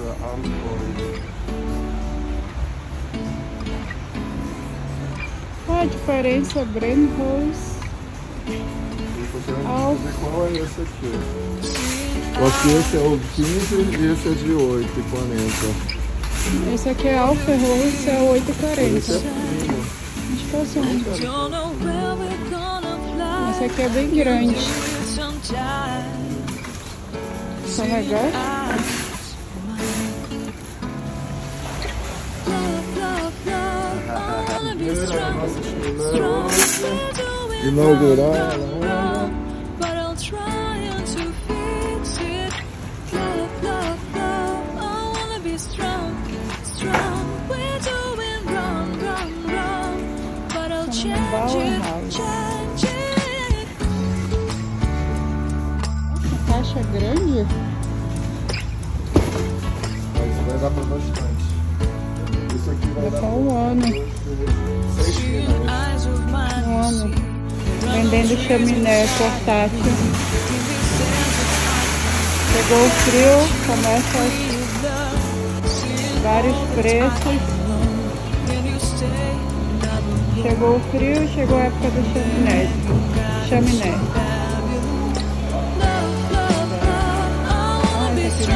Ultra Alcohol. Qual a diferença? Brand Rose. Eu tô querendo saber qual é esse aqui. Eu acho que esse é o 15 e esse é de 8,40. Esse aqui é Alfa Rose, esse é 8,40. Esse é fino. Acho que é assim. Esse aqui é bem grande. São legais? Inaugurar. Caixa grande? Mas vai dar pra bastante. Isso aqui vai dar pra um ano. 6 quilos. Um ano. Vendendo chaminé portátil. Chegou o frio, começa vários preços. Chegou o frio, chegou a época do chaminé. Esse aqui é 1.200.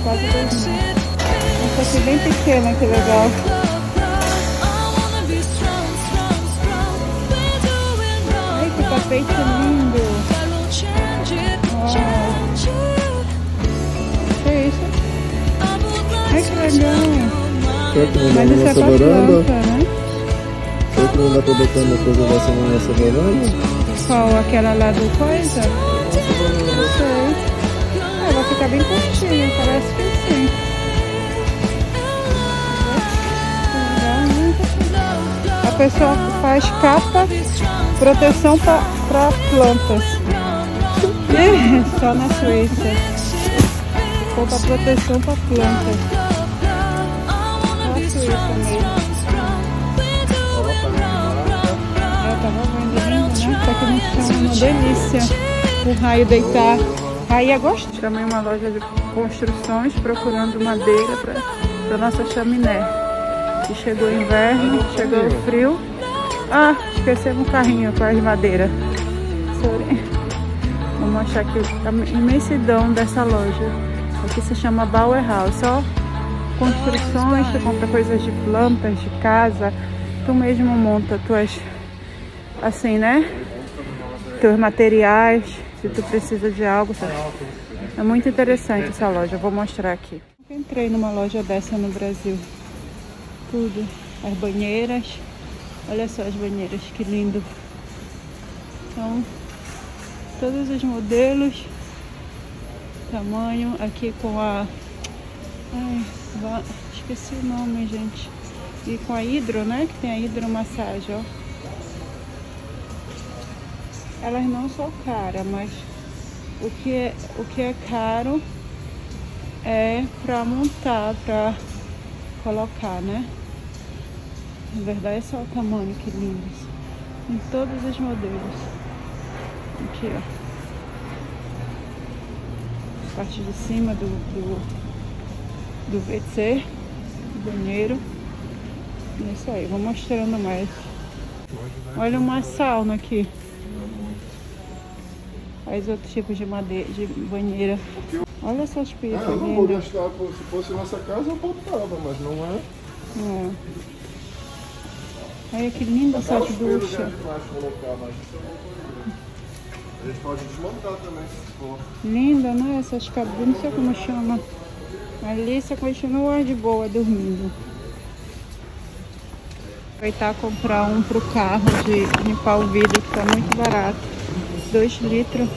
Quase 2.000. Essa aqui é bem pequena, que legal. Ai, que tapete lindo. Que é isso? Ai, que legal. Será que não dá Mas na isso é nossa pra varanda? planta, né? Será que não dá pra botar uma coisa dessa na nossa varanda? Qual? Aquela lá do coisa? Não sei. Vai ficar bem curtinha, parece que sim. A pessoa faz capa, proteção para plantas. Só na Suíça. Roupa proteção para plantas. Na Suíça mesmo. Eu tava vendo lindo, né? Isso aqui no chão é uma delícia. O raio deitar. Aí eu gosto. Chamei uma loja de construções procurando madeira para nossa chaminé. E chegou o inverno, chegou o frio. Ah, esquecemos um carrinho com as madeiras. Sorry. Vou mostrar aqui a imensidão dessa loja. Aqui se chama Bauerhaus. Só construções, tu compra coisas de plantas, de casa. Tu mesmo monta tuas, assim, né? Teus materiais. Se tu precisa de algo, tá? É muito interessante essa loja, eu vou mostrar aqui. Eu entrei numa loja dessa no Brasil. Tudo. As banheiras. Olha só as banheiras, que lindo. Então, todos os modelos. Tamanho. Aqui com a... Ai, esqueci o nome, gente. E com a hidro, né? Que tem a hidromassagem, ó. Elas não são caras, mas o que é caro é para montar, para colocar, né? Na verdade é só o tamanho, que lindos. Em todos os modelos. Aqui, ó. Parte de cima do WC, do banheiro. Isso aí, vou mostrando mais. Olha uma sauna aqui. Faz outros tipos de madeira, de banheira. Olha essas pias. Eu não vou gastar, se fosse nossa casa eu botava, mas não é. É. Olha que linda essa ducha. A gente pode desmontar também, se for. Linda, né? Essas cabines, não sei como chama. Ali você continua de boa dormindo. Aproveitar comprar um pro carro de limpar o vidro, que tá muito barato. 2 litros.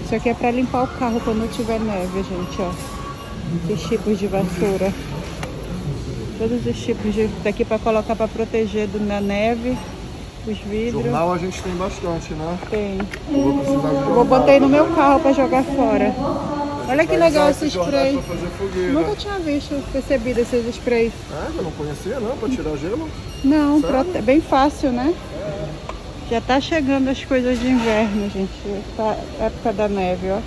Isso aqui é para limpar o carro quando tiver neve, gente, ó. Esses tipos de vassoura. Todos os tipos de... Daqui para colocar para proteger da neve, os vidros. Jornal a gente tem bastante, né? Tem. Eu vou botar aí no meu carro para jogar fora. Olha que legal esse spray. Pra fazer fogueira. Nunca tinha percebido esses sprays. É, eu não conhecia não, para tirar gelo? Não, é bem fácil, né? Já tá chegando as coisas de inverno, gente. Tá época da neve, ó.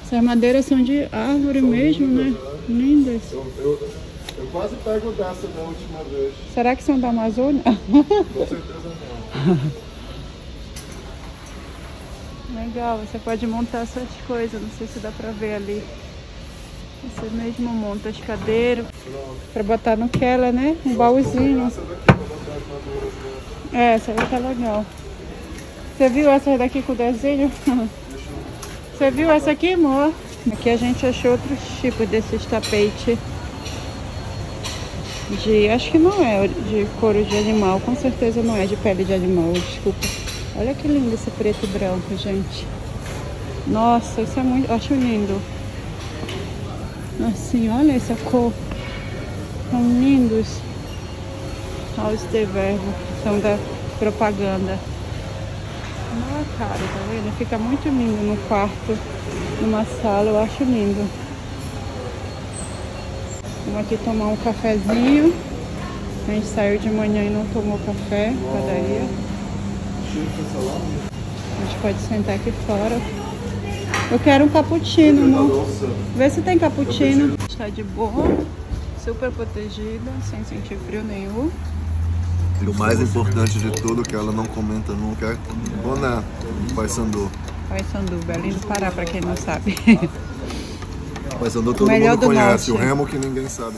Essas madeiras são de árvore mesmo, né? Lindas. Eu quase pego dessa da última vez. Será que são da Amazônia? Com certeza não. Legal, você pode montar essas coisas. Não sei se dá pra ver ali. Você mesmo monta as cadeiras. Pra botar no Keller, né? Um baúzinho. Essa daqui pra botar as madeiras dentro. É, essa aí tá legal. Você viu essa daqui com o desenho? Você viu essa aqui, amor? Aqui a gente achou outros tipos desses tapetes. Acho que não é de couro de animal. Com certeza não é de pele de animal, desculpa. Olha que lindo esse preto e branco, gente. Nossa, isso é muito... Acho lindo. Assim, olha essa cor. São lindos. House de verbo. São da propaganda. Não é caro, tá vendo? Fica muito lindo no quarto, numa sala, eu acho lindo. Vamos aqui tomar um cafezinho. A gente saiu de manhã e não tomou café, padaria. A gente pode sentar aqui fora. Eu quero um cappuccino, amor. Vê se tem cappuccino. Está de boa, super protegida, sem sentir frio nenhum. E o mais importante de tudo, que ela não comenta nunca, é boné, Paysandu. Paysandu, Belém do Pará, pra quem não sabe. Paysandu todo Melhor mundo do conhece, norte. o Remo que ninguém sabe.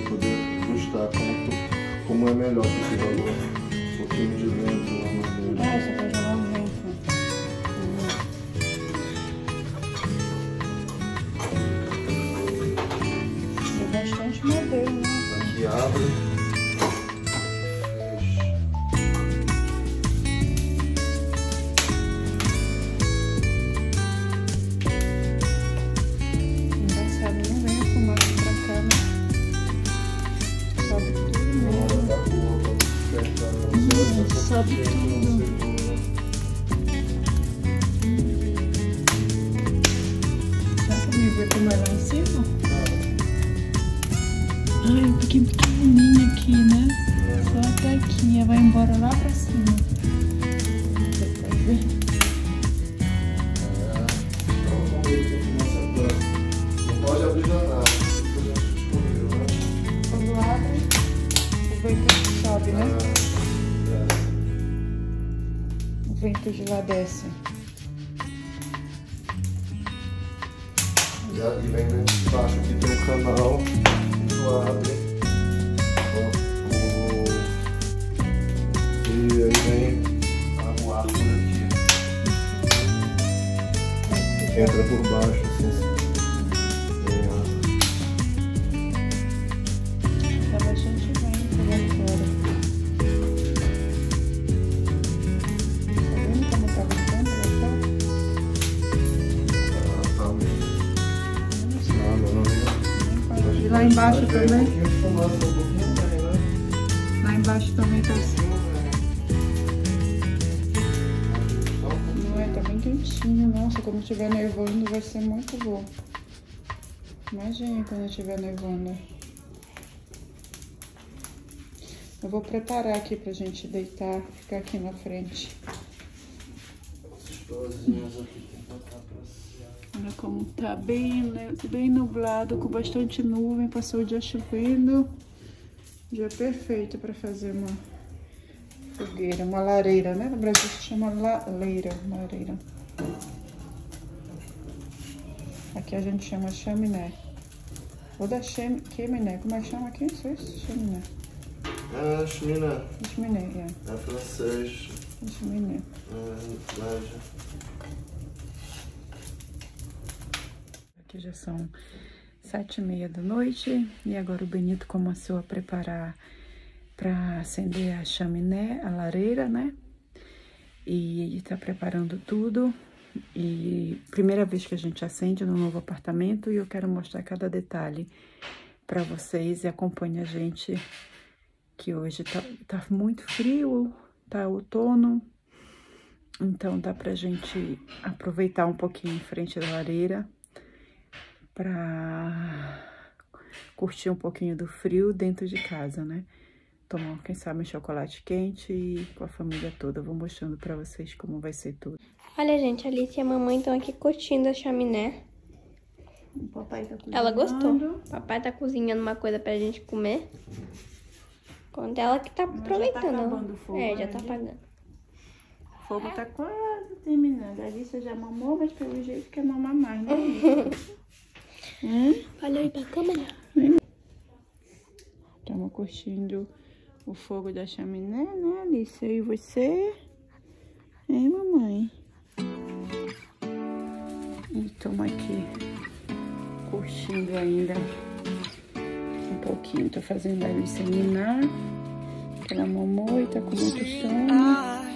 Poder ajustar como é melhor que esse valor. Um pouquinho de vento, uma madeira. Ah, isso aqui já não vem. Tem bastante madeira, né? Aqui abre. Engraçado, não vem a fumaça pra cá, né? Sobe tudo mesmo. Sobe tudo. Dá pra me ver como é lá em cima? Ai, um pouquinho pequenininha aqui, né? Só até aqui, vai embora lá pra cima. Depois vem. Não pode abrir janela. Quando abre, o vento sobe, né? O vento de lá desce. E vem embaixo aqui tem um canal. Abre. E aí vem o ar por aqui. Entra por baixo, assim. Tá bastante vento lá fora. Tá vendo como tá ventando lá fora? E lá embaixo também? Lá embaixo também tá assim. Não é, tá bem quentinho. Nossa, quando estiver nevando vai ser muito bom. Imagina quando estiver nevando. Eu vou preparar aqui pra gente deitar, ficar aqui na frente. Olha como tá bem nublado, com bastante nuvem, passou o dia chovendo. Dia perfeito para fazer uma fogueira, uma lareira, né? No Brasil se chama lareira. Aqui a gente chama chaminé. Ou da chaminé, como é que chama aqui? Isso, chaminé. É, chaminé. Chaminé, É francês. Chaminé. Aqui já são 7h30 da noite e agora o Benito começou a preparar para acender a chaminé, a lareira, né? E ele tá preparando tudo. E primeira vez que a gente acende no novo apartamento, e eu quero mostrar cada detalhe para vocês. E acompanhe a gente, que hoje tá muito frio, tá outono. Então dá pra gente aproveitar um pouquinho em frente da lareira pra curtir um pouquinho do frio dentro de casa, né? Tomar, quem sabe, um chocolate quente e com a família toda. Eu vou mostrando pra vocês como vai ser tudo. Olha, gente, a Alice e a mamãe estão aqui curtindo a chaminé. O papai tá cozinhando. Ela gostou. O papai tá cozinhando uma coisa pra gente comer. Quando ela que tá aproveitando. Já tá acabando o fogo, já tá apagando. O fogo tá quase terminando. A Alice já mamou, mas pelo jeito quer mamar mais, né? Olha aí pra câmera. Estamos curtindo o fogo da chaminé, né, Alice? Eu e você. Hein, mamãe? E estamos aqui curtindo ainda um pouquinho. Tô fazendo a Alice ninar, que ela mamou e tá com muito sono.